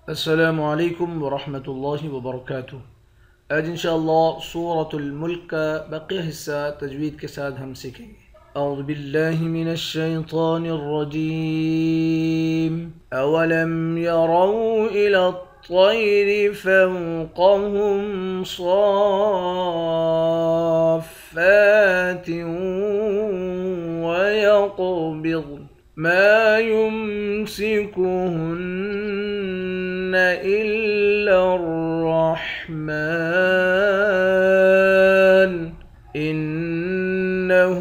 السلام علیکم ورحمۃ اللہ وبرکاتہ۔ آج انشاءاللہ سورۃ الملک کا بقیہ حصہ تجوید کے ساتھ ہم سیکھیں گے۔ اعوذ باللہ من الشیطان الرجیم۔ اولم یروا الی الطیر فوقہم صافات ویقبضن ما يمسكهن إلا الرحمن إنه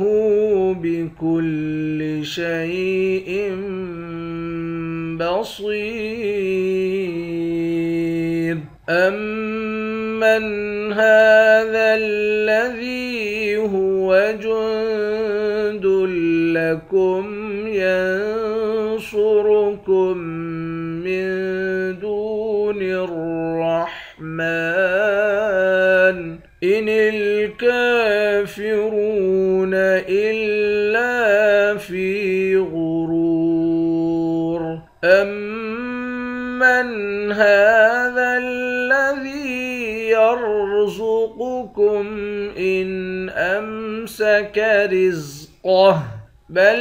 بكل شيء بصير أمن هذا الذي هو جند لكم ينصركم من دون الرحمن إن الكافرون إلا في غرور أمن هذا الذي يرزقكم إن أمسك رزقه بل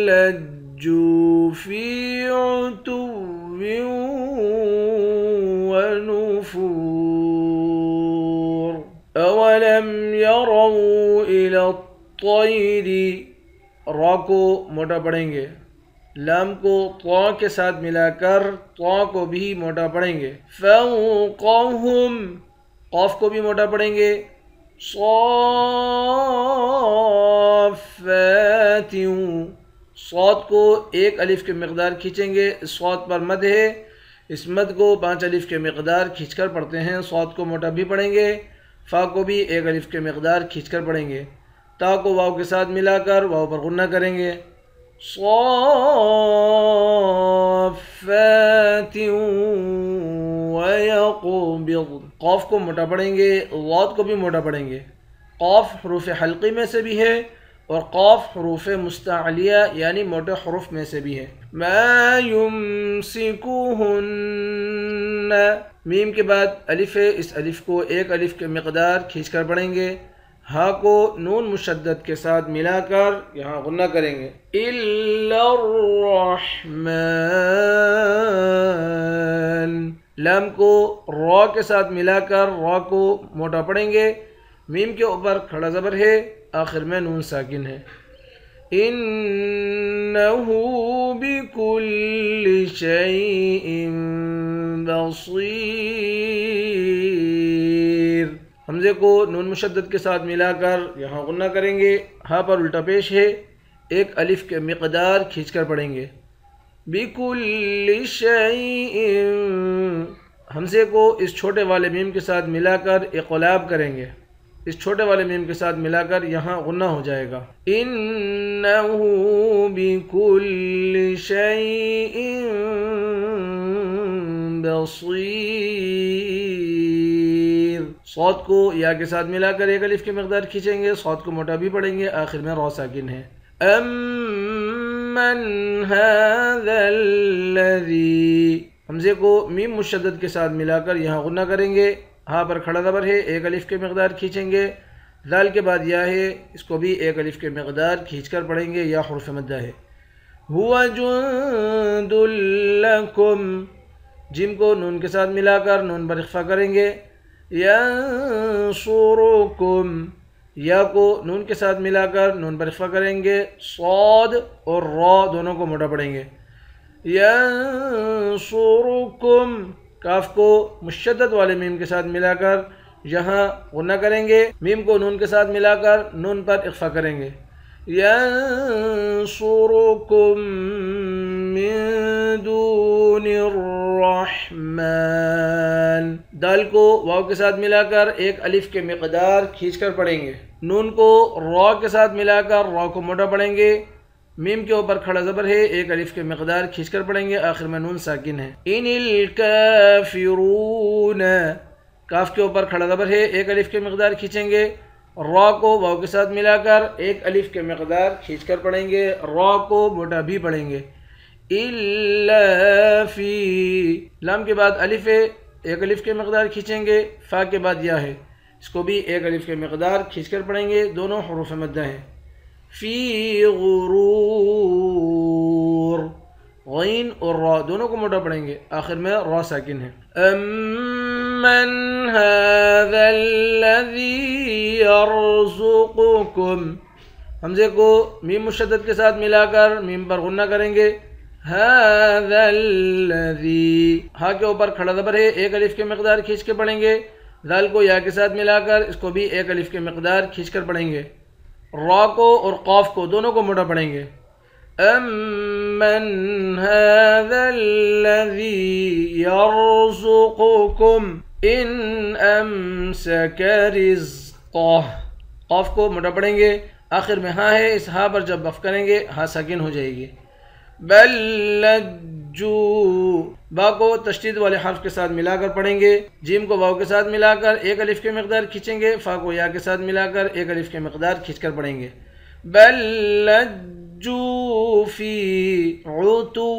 لجوا في عتو ونفور اولم يروا الى الطير، را کو موٹا پڑھیں گے، لام کو طا کے ساتھ ملا کر طا کو بھی موٹا پڑھیں گے، فوقہم، قاف کو بھی موٹا پڑھیں گے، صافات، صاد کو ایک الف کے مقدار کھینچیں گے، صاد پر مد ہے، اس مد کو 5 الف کے مقدار کھینچ کر پڑھتے ہیں، صاد کو موٹا بھی پڑھیں گے، فا کو بھی 1 الف کے مقدار کھینچ کر پڑھیں گے، تا کو واو کے ساتھ ملا کر واو پر غنہ کریں گے، صافات ویقبض، قاف کو موٹا پڑھیں گے، ضاد کو بھی موٹا پڑھیں گے، قاف حروف حلقی میں سے بھی ہے اور قاف حروف مستعلیہ یعنی موٹے حروف میں سے بھی ہے۔ ما یمسکوہن، میم کے بعد الف ہے، اس الف کو 1 الف کے مقدار کھینچ کر پڑھیں گے، ہا کو نون مشدد کے ساتھ ملا کر یہاں غنہ کریں گے، الا الرحمن، لام کو را کے ساتھ ملا کر را کو موٹا پڑھیں گے، میم کے اوپر کھڑا زبر ہے، آخر میں نون ساکن ہے، انہ بکل شیء بصیر، حمزے کو نون مشدد کے ساتھ ملا کر یہاں غنہ کریں گے، ہاں پر الٹا پیش ہے، 1 الف کے مقدار کھینچ کر پڑھیں گے، بکل شیء، حمزے کو اس چھوٹے والے میم کے ساتھ ملا کر اقلاب کریں گے، اس چھوٹے والے میم کے ساتھ ملا کر یہاں غنہ ہو جائے گا، انہ بکل شیء بصیر، صاد کو یا کے ساتھ ملا کر 1 الف کے مقدار کھینچیں گے، صاد کو موٹا بھی پڑھیں گے، آخر میں را ساکن ہے، امن هذا الذی، حمزے کو میم مشدد کے ساتھ ملا کر یہاں غنہ کریں گے، ہاں پر کھڑا زبر ہے، 1 الف کے مقدار کھینچیں گے، ذال کے بعد یا ہے، اس کو بھی 1 الف کے مقدار کھینچ کر پڑھیں گے، یا حرف مدہ ہے، هو جند لکم، جیم کو نون کے ساتھ ملا کر نون پر اخفا کریں گے، ینصرکم، یا کو نون کے ساتھ ملا کر نون پر اخفا کریں گے، صاد اور را دونوں کو موٹا پڑھیں گے، ینصرکم، کاف کو مشدد والے میم کے ساتھ ملا کر یہاں غنہ کریں گے، میم کو نون کے ساتھ ملا کر نون پر اخفا کریں گے، ینصرکم من دون الرحمن، دال کو واو کے ساتھ ملا کر 1 الف کے مقدار کھینچ کر پڑھیں گے، نون کو را کے ساتھ ملا کر را کو موٹا پڑھیں گے، میم کے اوپر کھڑا زبر ہے، 1 الف کے مقدار کھینچ کر پڑھیں گے، آخر میں نون ساکن ہے، ان الکافرون، کاف کے اوپر کھڑا زبر ہے، 1 الف کے مقدار کھینچیں گے، را کو واو کے ساتھ ملا کر 1 الف کے مقدار کھینچ کر پڑھیں گے، را کو موٹا بھی پڑھیں گے، الا فی، لام کے بعد الف ہے، ایک الف کے مقدار کھینچیں گے، فا کے بعد یا ہے، اس کو بھی ایک الف کے مقدار کھینچ کر پڑھیں گے، دونوں حروف مدہ ہیں۔ فی غرور، غین اور را دونوں کو موٹا پڑھیں گے، آخر میں را ساکن ہے۔ امن هذا الذی یرزقکم، حمزے کو میم مشدد کے ساتھ ملا کر میم پر غنہ کریں گے، هذا الذی، ہا کے اوپر کھڑا زبر ہے، ایک الف کے مقدار کھینچ کے پڑھیں گے، ذال کو یا کے ساتھ ملا کر اس کو بھی ایک الف کے مقدار کھینچ کر پڑھیں گے، را کو اور قاف کو دونوں کو موٹا پڑھیں گے۔ امن هذا الذی یرزقکم ان امسک رزقہ، قاف کو موٹا پڑھیں گے، آخر میں ہاں ہے، اس ہاں پر جب وقف کریں گے ہاں ساکن ہو جائے گی۔ بل لجو، با کو تشدید والے حرف کے ساتھ ملا کر پڑھیں گے، جیم کو واو کے ساتھ ملا کر ایک الف کے مقدار کھینچیں گے، فا کو یا کے ساتھ ملا کر ایک الف کے مقدار کھینچ کر پڑھیں گے۔ بل لجو فی عتو،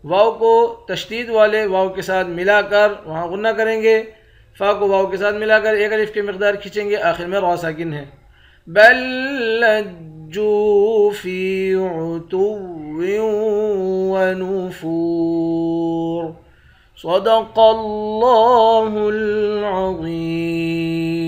واو کو تشدید والے واو کے ساتھ ملا کر وہاں غنہ کریں گے، فا کو واو کے ساتھ ملا کر ایک الف کے مقدار کھینچیں گے، آخر میں را ساکن ہے۔ بل لجوا فی عتو ونفور، صدق اللہ العظیم۔